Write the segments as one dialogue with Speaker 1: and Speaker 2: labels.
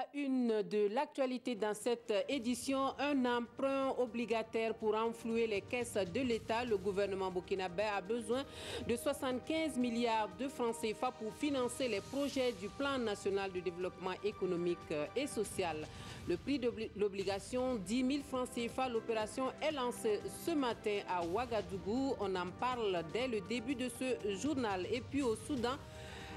Speaker 1: la une de l'actualité dans cette édition, un emprunt obligataire pour renflouer les caisses de l'État. Le gouvernement burkinabé a besoin de 75 milliards de francs CFA pour financer les projets du plan national de développement économique et social. Le prix de l'obligation, 10 000 francs CFA. L'opération est lancée ce matin à Ouagadougou. On en parle dès le début de ce journal. Et puis au Soudan,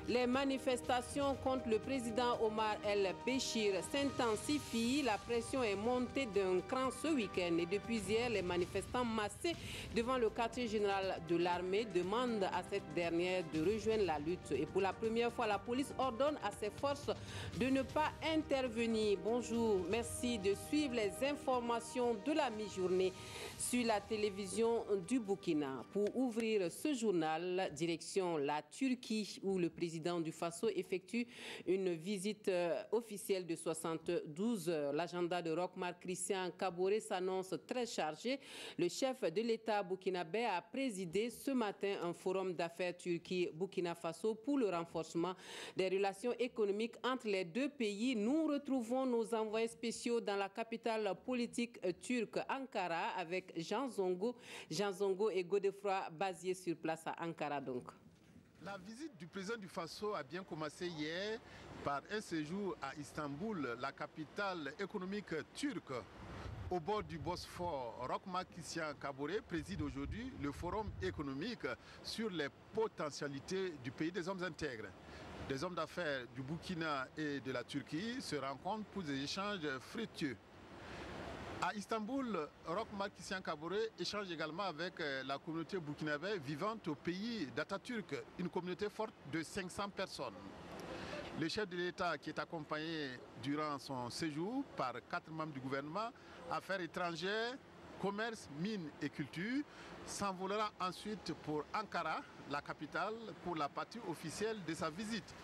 Speaker 1: les manifestations contre le président Omar el-Béchir s'intensifient. La pression est montée d'un cran ce week-end. Et depuis hier, les manifestants massés devant le quartier général de l'armée demandent à cette dernière de rejoindre la lutte. Et pour la première fois, la police ordonne à ses forces de ne pas intervenir. Bonjour, merci de suivre les informations de la mi-journée sur la télévision du Burkina. Pour ouvrir ce journal, direction la Turquie, où le président du Faso effectue une visite officielle de 72 heures. L'agenda de Roch-Marc Christian Kaboré s'annonce très chargé. Le chef de l'État burkinabé a présidé ce matin un forum d'affaires Turquie-Burkina Faso pour le renforcement des relations économiques entre les deux pays. Nous retrouvons nos envoyés spéciaux dans la capitale politique turque, Ankara, avec Jean Zongo et Godefroy Bazier sur place à Ankara donc.
Speaker 2: La visite du président du Faso a bien commencé hier par un séjour à Istanbul, la capitale économique turque. Au bord du Bosphore, Roch-Marc Christian Kaboré préside aujourd'hui le forum économique sur les potentialités du pays des hommes intègres. Des hommes d'affaires du Burkina et de la Turquie se rencontrent pour des échanges fructueux. À Istanbul, Roch-Marc Christian Kaboré échange également avec la communauté burkinabé vivante au pays d'Atatürk, une communauté forte de 500 personnes. Le chef de l'État, qui est accompagné durant son séjour par 4 membres du gouvernement, affaires étrangères, commerce, mines et culture, s'envolera ensuite pour Ankara, la capitale, pour la partie officielle de sa visite.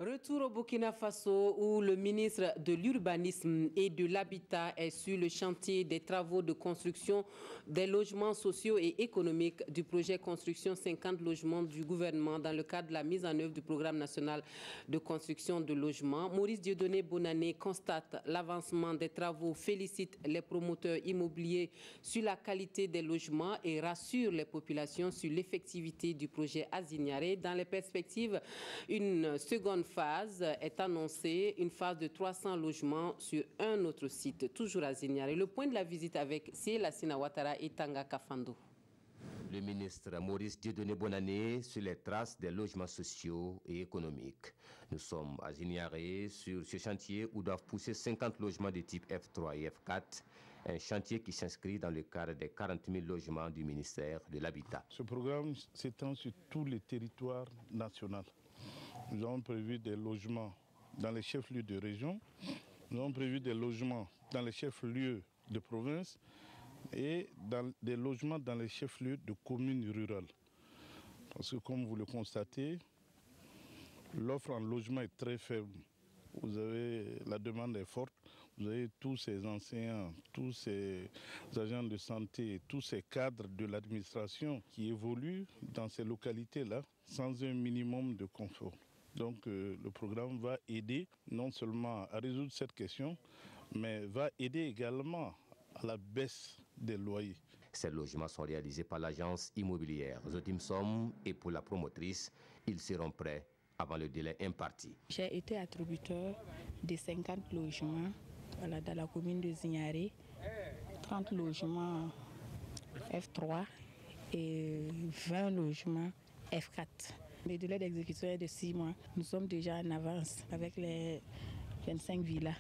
Speaker 1: Retour au Burkina Faso où le ministre de l'Urbanisme et de l'Habitat est sur le chantier des travaux de construction des logements sociaux et économiques du projet Construction 50 logements du gouvernement dans le cadre de la mise en œuvre du programme national de construction de logements. Maurice Dieudonné Bonané constate l'avancement des travaux, félicite les promoteurs immobiliers sur la qualité des logements et rassure les populations sur l'effectivité du projet Azignaré. Dans les perspectives, une seconde phase est annoncée, une phase de 300 logements sur un autre site, toujours à Zignaré. Le point de la visite avec Siela Ouattara et Tanga Kafando.
Speaker 3: Le ministre Maurice Dieudonné Bonané sur les traces des logements sociaux et économiques. Nous sommes à Zignaré sur ce chantier où doivent pousser 50 logements de type F3 et F4, un chantier qui s'inscrit dans le cadre des 40 000 logements du ministère de l'Habitat.
Speaker 4: Ce programme s'étend sur tous les territoires nationaux. Nous avons prévu des logements dans les chefs-lieux de région, nous avons prévu des logements dans les chefs-lieux de province et des logements dans les chefs-lieux de communes rurales. Parce que comme vous le constatez, l'offre en logement est très faible. La demande est forte, vous avez tous ces enseignants, tous ces agents de santé, tous ces cadres de l'administration qui évoluent dans ces localités-là sans un minimum de confort. Donc le programme va aider non seulement à résoudre cette question, mais va aider également à la baisse des loyers.
Speaker 3: Ces logements sont réalisés par l'agence immobilière Zotimsom et pour la promotrice, ils seront prêts avant le délai imparti.
Speaker 5: J'ai été attributeur de 50 logements dans la commune de Zignaré, 30 logements F3 et 20 logements F4. Le délai d'exécution est de 6 mois. Nous sommes déjà en avance avec les 25 villas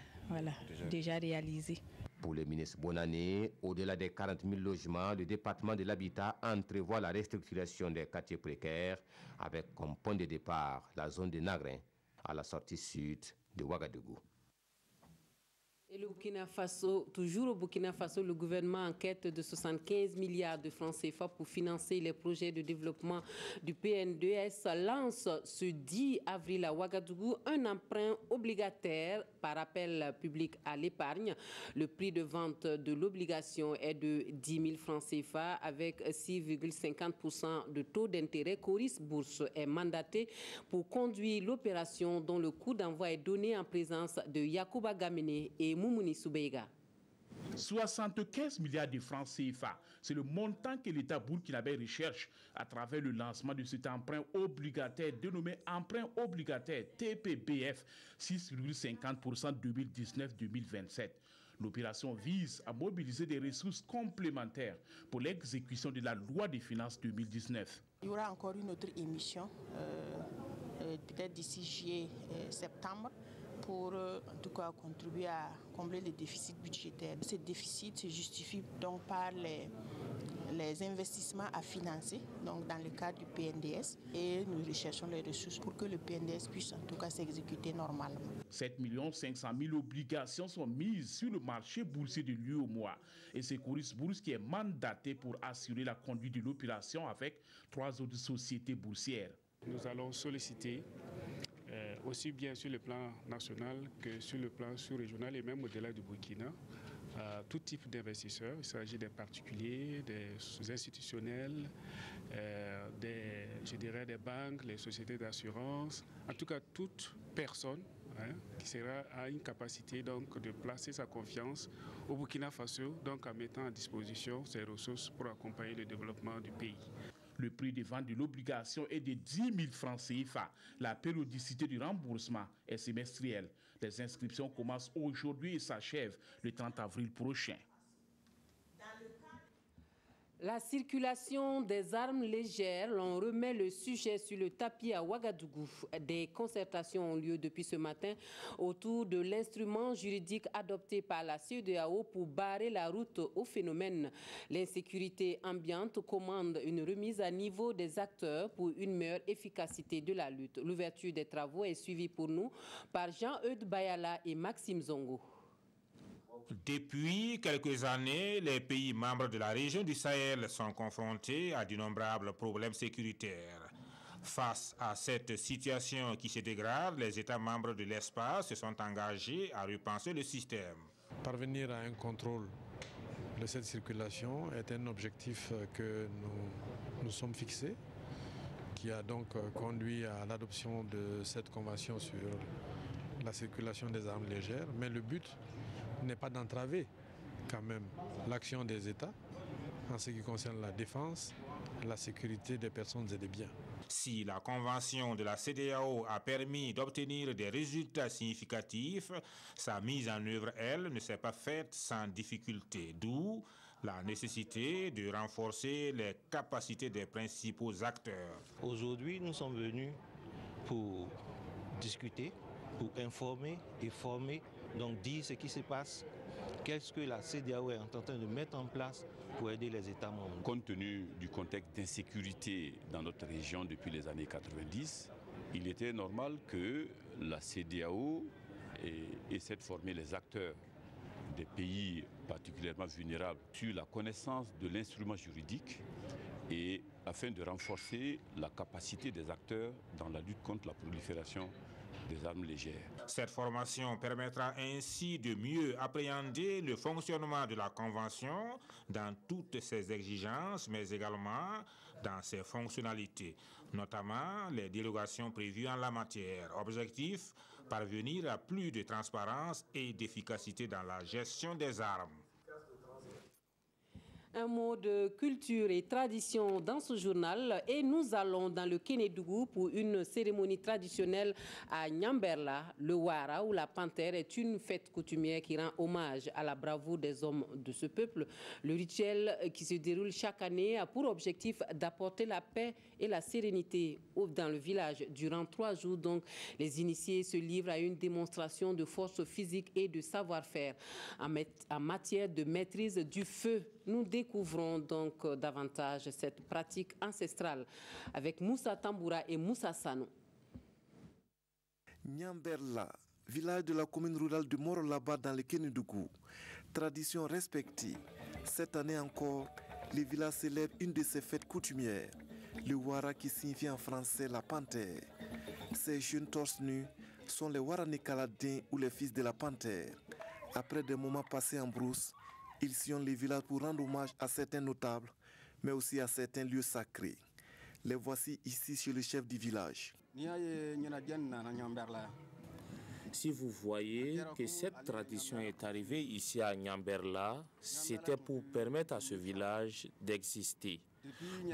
Speaker 5: déjà réalisées.
Speaker 3: Pour le ministre Bonané, au-delà des 40 000 logements, le département de l'habitat entrevoit la restructuration des quartiers précaires avec comme point de départ la zone de Nagrin à la sortie sud de Ouagadougou.
Speaker 1: Et le Burkina Faso, toujours au Burkina Faso, le gouvernement en quête de 75 milliards de francs CFA pour financer les projets de développement du PNDS lance ce 10 avril à Ouagadougou un emprunt obligataire par appel public à l'épargne. Le prix de vente de l'obligation est de 10 000 francs CFA avec 6,50% de taux d'intérêt. Coris Bourse est mandaté pour conduire l'opération dont le coût d'envoi est donné en présence de Yacouba Gamene et Moumouni Soubeiga.
Speaker 6: 75 milliards de francs CFA, c'est le montant que l'État burkinabé recherche à travers le lancement de cet emprunt obligataire dénommé emprunt obligataire TPBF 6,50% 2019-2027. L'opération vise à mobiliser des ressources complémentaires pour l'exécution de la loi des finances 2019.
Speaker 7: Il y aura encore une autre émission, peut-être d'ici juillet-septembre, pour en tout cas contribuer à combler les déficits budgétaires. Ce déficit se justifie donc par les investissements à financer donc dans le cadre du PNDS, et nous recherchons les ressources pour que le PNDS puisse en tout cas s'exécuter normalement. 7
Speaker 6: 500 000 obligations sont mises sur le marché boursier de l'UEMOA et c'est Coris Bourse qui est mandaté pour assurer la conduite de l'opération avec 3 autres sociétés boursières.
Speaker 8: Nous allons solliciter aussi bien sur le plan national que sur le plan sous-régional et même au-delà du Burkina, tout type d'investisseurs. Il s'agit des particuliers, des institutionnels, des banques, les sociétés d'assurance, en tout cas toute personne qui a une capacité donc, de placer sa confiance au Burkina Faso, donc en mettant à disposition ses ressources pour accompagner le développement du pays.
Speaker 6: Le prix de vente de l'obligation est de 10 000 francs CFA. La périodicité du remboursement est semestrielle. Les inscriptions commencent aujourd'hui et s'achèvent le 30 avril prochain.
Speaker 1: La circulation des armes légères, l'on remet le sujet sur le tapis à Ouagadougou. Des concertations ont lieu depuis ce matin autour de l'instrument juridique adopté par la CEDEAO pour barrer la route au phénomène. L'insécurité ambiante commande une remise à niveau des acteurs pour une meilleure efficacité de la lutte. L'ouverture des travaux est suivie pour nous par Jean-Eudes Bayala et Maxime Zongo.
Speaker 9: Depuis quelques années, les pays membres de la région du Sahel sont confrontés à d'innombrables problèmes sécuritaires. Face à cette situation qui se dégrade, les États membres de l'espace se sont engagés à repenser le système.
Speaker 10: Parvenir à un contrôle de cette circulation est un objectif que nous sommes fixés, qui a donc conduit à l'adoption de cette convention sur la circulation des armes légères. Mais le but n'est pas d'entraver quand même l'action des États en ce qui concerne la défense, la sécurité des personnes et des biens.
Speaker 9: Si la convention de la CEDEAO a permis d'obtenir des résultats significatifs, sa mise en œuvre, elle, ne s'est pas faite sans difficulté, d'où la nécessité de renforcer les capacités des principaux acteurs.
Speaker 11: Aujourd'hui, nous sommes venus pour discuter, pour informer et former, donc dire ce qui se passe, qu'est-ce que la CEDEAO est en train de mettre en place pour aider les États membres.
Speaker 12: Compte tenu du contexte d'insécurité dans notre région depuis les années 90, il était normal que la CEDEAO essaie de former les acteurs des pays particulièrement vulnérables sur la connaissance de l'instrument juridique et afin de renforcer la capacité des acteurs dans la lutte contre la prolifération des armes légères.
Speaker 9: Cette formation permettra ainsi de mieux appréhender le fonctionnement de la Convention dans toutes ses exigences, mais également dans ses fonctionnalités, notamment les dérogations prévues en la matière. Objectif, parvenir à plus de transparence et d'efficacité dans la gestion des armes.
Speaker 1: Un mot de culture et tradition dans ce journal et nous allons dans le Kénédougou pour une cérémonie traditionnelle à Nyamberla. Le Wara ou la panthère est une fête coutumière qui rend hommage à la bravoure des hommes de ce peuple. Le rituel qui se déroule chaque année a pour objectif d'apporter la paix et la sérénité dans le village. Durant 3 jours, donc, les initiés se livrent à une démonstration de force physique et de savoir-faire en matière de maîtrise du feu. Nous découvrons donc davantage cette pratique ancestrale avec Moussa Tamboura et Moussa Sanou.
Speaker 13: Nyamberla, village de la commune rurale de Morolaba dans le Kénidougou. Tradition respectée. Cette année encore, le village célèbre une de ses fêtes coutumières, le Wara qui signifie en français la panthère. Ces jeunes torse nus sont les Waranikaladins ou les fils de la panthère. Après des moments passés en brousse, ils sillonnent les villages pour rendre hommage à certains notables, mais aussi à certains lieux sacrés. Les voici ici chez le chef du village.
Speaker 14: Si vous voyez que cette tradition est arrivée ici à Nyamberla, c'était pour permettre à ce village d'exister,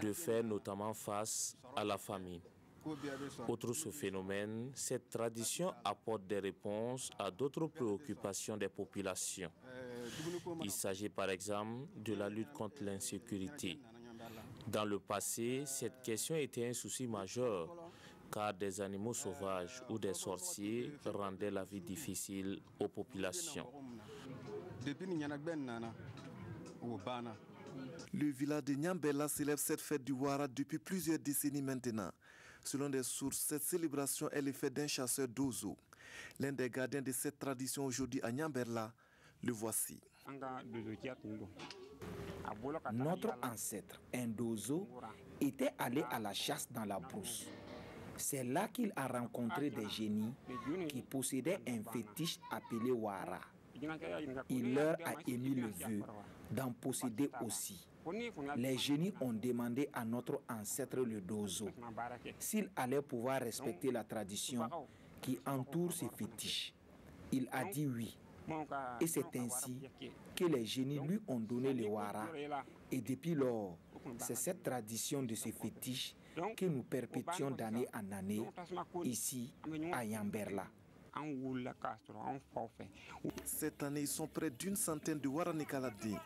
Speaker 14: de faire notamment face à la famine. Outre ce phénomène, cette tradition apporte des réponses à d'autres préoccupations des populations. Il s'agit par exemple de la lutte contre l'insécurité. Dans le passé, cette question était un souci majeur, car des animaux sauvages ou des sorciers rendaient la vie difficile aux populations.
Speaker 13: Le village de Nyambela célèbre cette fête du Wara depuis plusieurs décennies maintenant. Selon des sources, cette célébration est le fait d'un chasseur d'oiseaux. L'un des gardiens de cette tradition aujourd'hui à Nyambela, le voici.
Speaker 15: Notre ancêtre, un Dozo, était allé à la chasse dans la brousse. C'est là qu'il a rencontré des génies qui possédaient un fétiche appelé Wara. Il leur a émis le vœu d'en posséder aussi. Les génies ont demandé à notre ancêtre le Dozo s'il allait pouvoir respecter la tradition qui entoure ces fétiches. Il a dit oui. Et c'est ainsi que les génies lui ont donné le Wara. Et depuis lors, c'est cette tradition de ces fétiches que nous perpétuons d'année en année ici à Nyamberla.
Speaker 13: Cette année, ils sont près d'une centaine de Waranikaladins.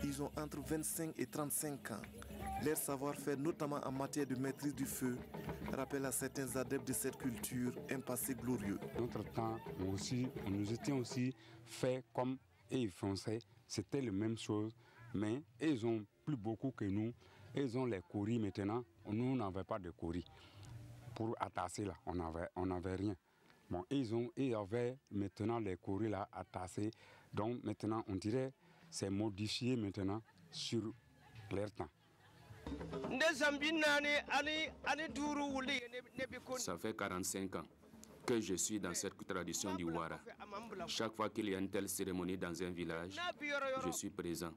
Speaker 13: Ils ont entre 25 et 35 ans. Leur savoir-faire, notamment en matière de maîtrise du feu, rappelle à certains adeptes de cette culture un passé glorieux.
Speaker 16: Notre temps, nous étions aussi faits comme ils Français. C'était la même chose, mais ils ont plus beaucoup que nous. Ils ont les courris maintenant. Nous n'avons pas de courris. Pour attasser là, on n'avait rien. Bon, ils avaient maintenant les courris là attassés. Donc maintenant, on dirait c'est modifié maintenant sur leur temps.
Speaker 17: Ça fait 45 ans que je suis dans cette tradition du Wara. Chaque fois qu'il y a une telle cérémonie dans un village, je suis présent.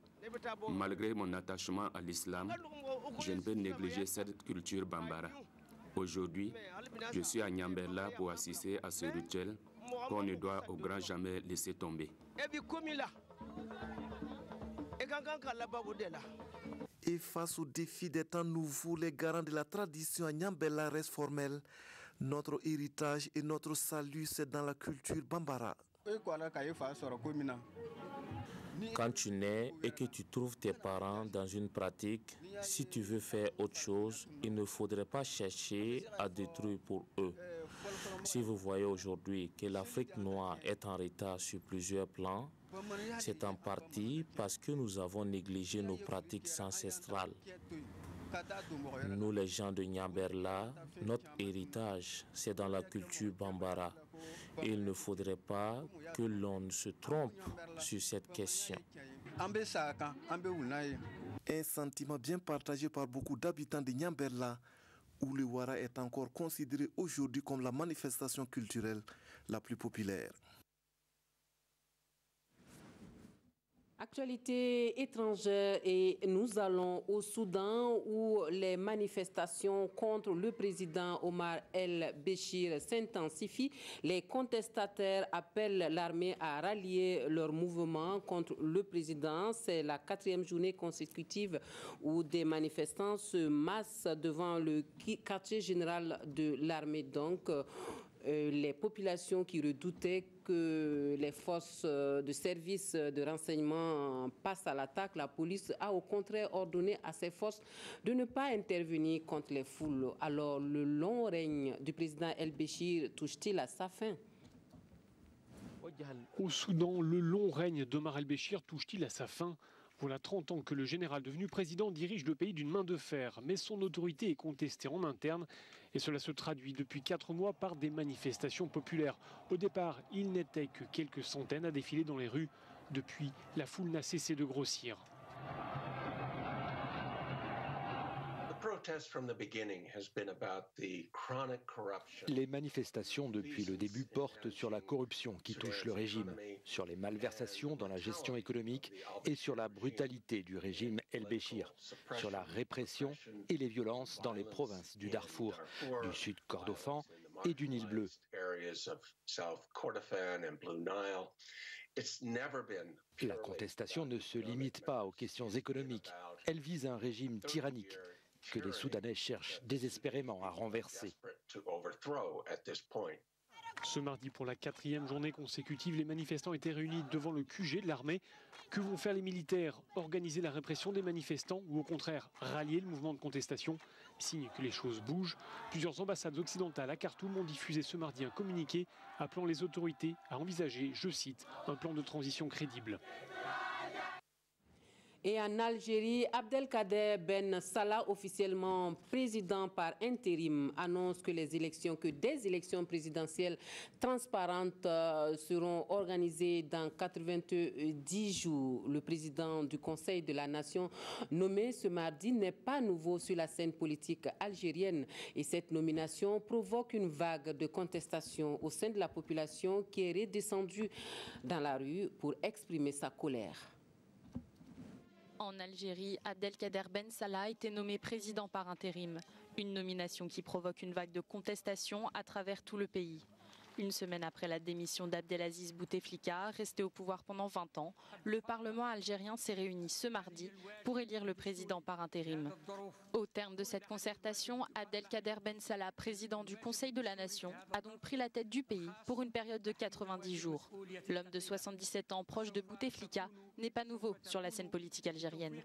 Speaker 17: Malgré mon attachement à l'islam, je ne peux négliger cette culture bambara. Aujourd'hui, je suis à Nyamberla pour assister à ce rituel qu'on ne doit au grand jamais laisser tomber.
Speaker 13: Et face au défi des temps nouveaux, les garants de la tradition à Nyambela restent formels. Notre héritage et notre salut, c'est dans la culture bambara.
Speaker 14: Quand tu nais et que tu trouves tes parents dans une pratique, si tu veux faire autre chose, il ne faudrait pas chercher à détruire pour eux. Si vous voyez aujourd'hui que l'Afrique noire est en retard sur plusieurs plans, c'est en partie parce que nous avons négligé nos pratiques ancestrales. Nous, les gens de Nyamberla, notre héritage, c'est dans la culture bambara. Et il ne faudrait pas que l'on se trompe sur cette question.
Speaker 13: Un sentiment bien partagé par beaucoup d'habitants de Nyamberla, où le Wara est encore considéré aujourd'hui comme la manifestation culturelle la plus populaire.
Speaker 1: Actualité étrangère et nous allons au Soudan où les manifestations contre le président Omar el-Béchir s'intensifient. Les contestataires appellent l'armée à rallier leur mouvement contre le président. C'est la 4e journée consécutive où des manifestants se massent devant le quartier général de l'armée. Donc, les populations qui redoutaient que les forces de service de renseignement passent à l'attaque, la police a au contraire ordonné à ses forces de ne pas intervenir contre les foules. Alors, le long règne du président el-Béchir touche-t-il à sa fin?
Speaker 18: Au Soudan, le long règne d'Omar el-Béchir touche-t-il à sa fin? Voilà 30 ans que le général devenu président dirige le pays d'une main de fer, mais son autorité est contestée en interne et cela se traduit depuis 4 mois par des manifestations populaires. Au départ, il n'était que quelques centaines à défiler dans les rues. Depuis, la foule n'a cessé de grossir.
Speaker 19: Les manifestations depuis le début portent sur la corruption qui touche le régime, sur les malversations dans la gestion économique et sur la brutalité du régime El-Béchir, sur la répression et les violences dans les provinces du Darfour, du Sud Kordofan et du Nil bleu. La contestation ne se limite pas aux questions économiques, elle vise un régime tyrannique que les Soudanais cherchent désespérément à renverser.
Speaker 18: Ce mardi, pour la 4e journée consécutive, les manifestants étaient réunis devant le QG de l'armée. Que vont faire les militaires? Organiser la répression des manifestants ou au contraire rallier le mouvement de contestation? Signe que les choses bougent. Plusieurs ambassades occidentales à Khartoum ont diffusé ce mardi un communiqué appelant les autorités à envisager, je cite, un plan de transition crédible.
Speaker 1: Et en Algérie, Abdelkader Ben Salah, officiellement président par intérim, annonce que des élections présidentielles transparentes seront organisées dans 90 jours. Le président du Conseil de la Nation, nommé ce mardi, n'est pas nouveau sur la scène politique algérienne. Et cette nomination provoque une vague de contestation au sein de la population qui est redescendue dans la rue pour exprimer sa colère.
Speaker 20: En Algérie, Abdelkader Ben Salah a été nommé président par intérim. Une nomination qui provoque une vague de contestation à travers tout le pays. Une semaine après la démission d'Abdelaziz Bouteflika, resté au pouvoir pendant 20 ans, le Parlement algérien s'est réuni ce mardi pour élire le président par intérim. Au terme de cette concertation, Abdelkader Ben Salah, président du Conseil de la Nation, a donc pris la tête du pays pour une période de 90 jours. L'homme de 77 ans, proche de Bouteflika, n'est pas nouveau sur la scène politique algérienne.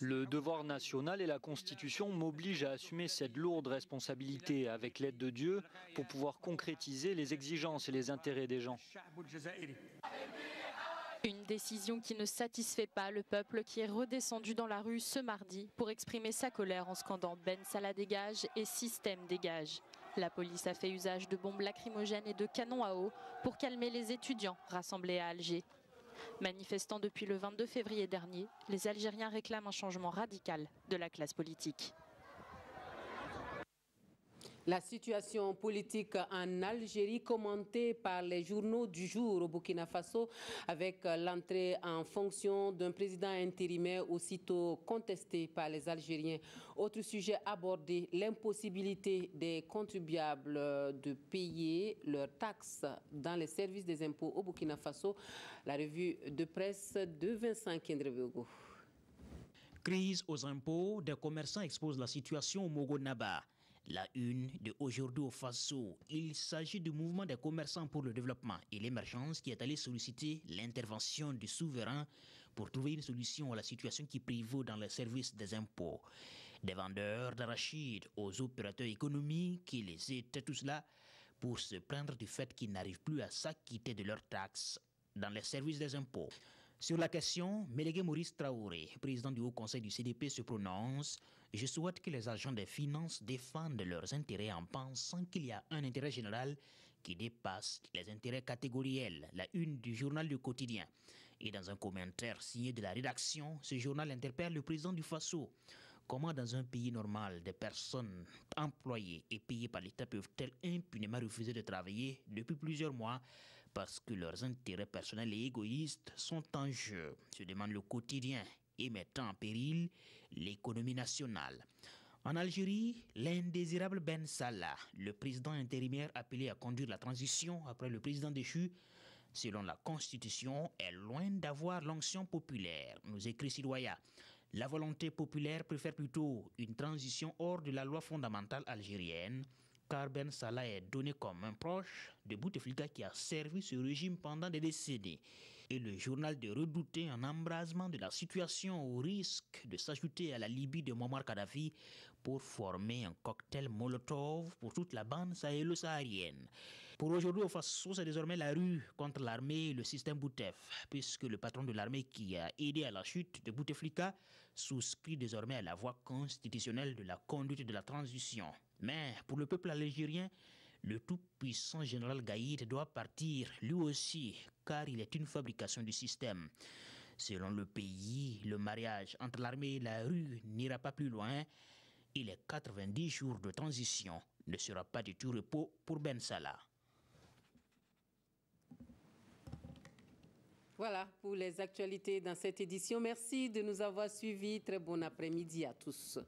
Speaker 21: Le devoir national et la Constitution m'obligent à assumer cette lourde responsabilité avec l'aide de Dieu pour pouvoir concrétiser les exigences et les intérêts des gens.
Speaker 20: Une décision qui ne satisfait pas le peuple qui est redescendu dans la rue ce mardi pour exprimer sa colère en scandant Ben Salah dégage et système dégage. La police a fait usage de bombes lacrymogènes et de canons à eau pour calmer les étudiants rassemblés à Alger. Manifestant depuis le 22 février dernier, les Algériens réclament un changement radical de la classe politique.
Speaker 1: La situation politique en Algérie commentée par les journaux du jour au Burkina Faso avec l'entrée en fonction d'un président intérimaire aussitôt contesté par les Algériens. Autre sujet abordé, l'impossibilité des contribuables de payer leurs taxes dans les services des impôts au Burkina Faso. La revue de presse de Vincent Kendrevego.
Speaker 22: Crise aux impôts, des commerçants exposent la situation au Mogo-Naba. La une de Aujourd'hui au Faso, il s'agit du mouvement des commerçants pour le développement et l'émergence qui est allé solliciter l'intervention du souverain pour trouver une solution à la situation qui prévaut dans les services des impôts. Des vendeurs d'arachides aux opérateurs économiques qui les étaient tous là pour se plaindre du fait qu'ils n'arrivent plus à s'acquitter de leurs taxes dans les services des impôts. Sur la question, Mélégué Maurice Traoré, président du Haut Conseil du CDP, se prononce. Je souhaite que les agents des finances défendent leurs intérêts en pensant qu'il y a un intérêt général qui dépasse les intérêts catégoriels. La une du journal du quotidien. Et dans un commentaire signé de la rédaction, ce journal interpelle le président du Faso. Comment dans un pays normal, des personnes employées et payées par l'État peuvent-elles impunément refuser de travailler depuis plusieurs mois parce que leurs intérêts personnels et égoïstes sont en jeu, se demande le quotidien, et mettant en péril l'économie nationale. En Algérie, l'indésirable Ben Salah, le président intérimaire appelé à conduire la transition après le président déchu, selon la Constitution, est loin d'avoir l'onction populaire, nous écrit Sidoya. La volonté populaire préfère plutôt une transition hors de la loi fondamentale algérienne, car Ben Salah est donné comme un proche de Bouteflika qui a servi ce régime pendant des décennies. Et le journal de redouter un embrasement de la situation au risque de s'ajouter à la Libye de Muammar Kadhafi pour former un cocktail Molotov pour toute la bande sahélo-saharienne. Pour aujourd'hui, au Faso, c'est désormais la rue contre l'armée et le système Boutef, puisque le patron de l'armée qui a aidé à la chute de Bouteflika souscrit désormais à la voie constitutionnelle de la conduite de la transition. Mais pour le peuple algérien, le tout-puissant général Gaïd doit partir lui aussi, car il est une fabrication du système. Selon le pays, le mariage entre l'armée et la rue n'ira pas plus loin et les 90 jours de transition ne sera pas du tout repos pour Ben Salah.
Speaker 1: Voilà pour les actualités dans cette édition. Merci de nous avoir suivis. Très bon après-midi à tous.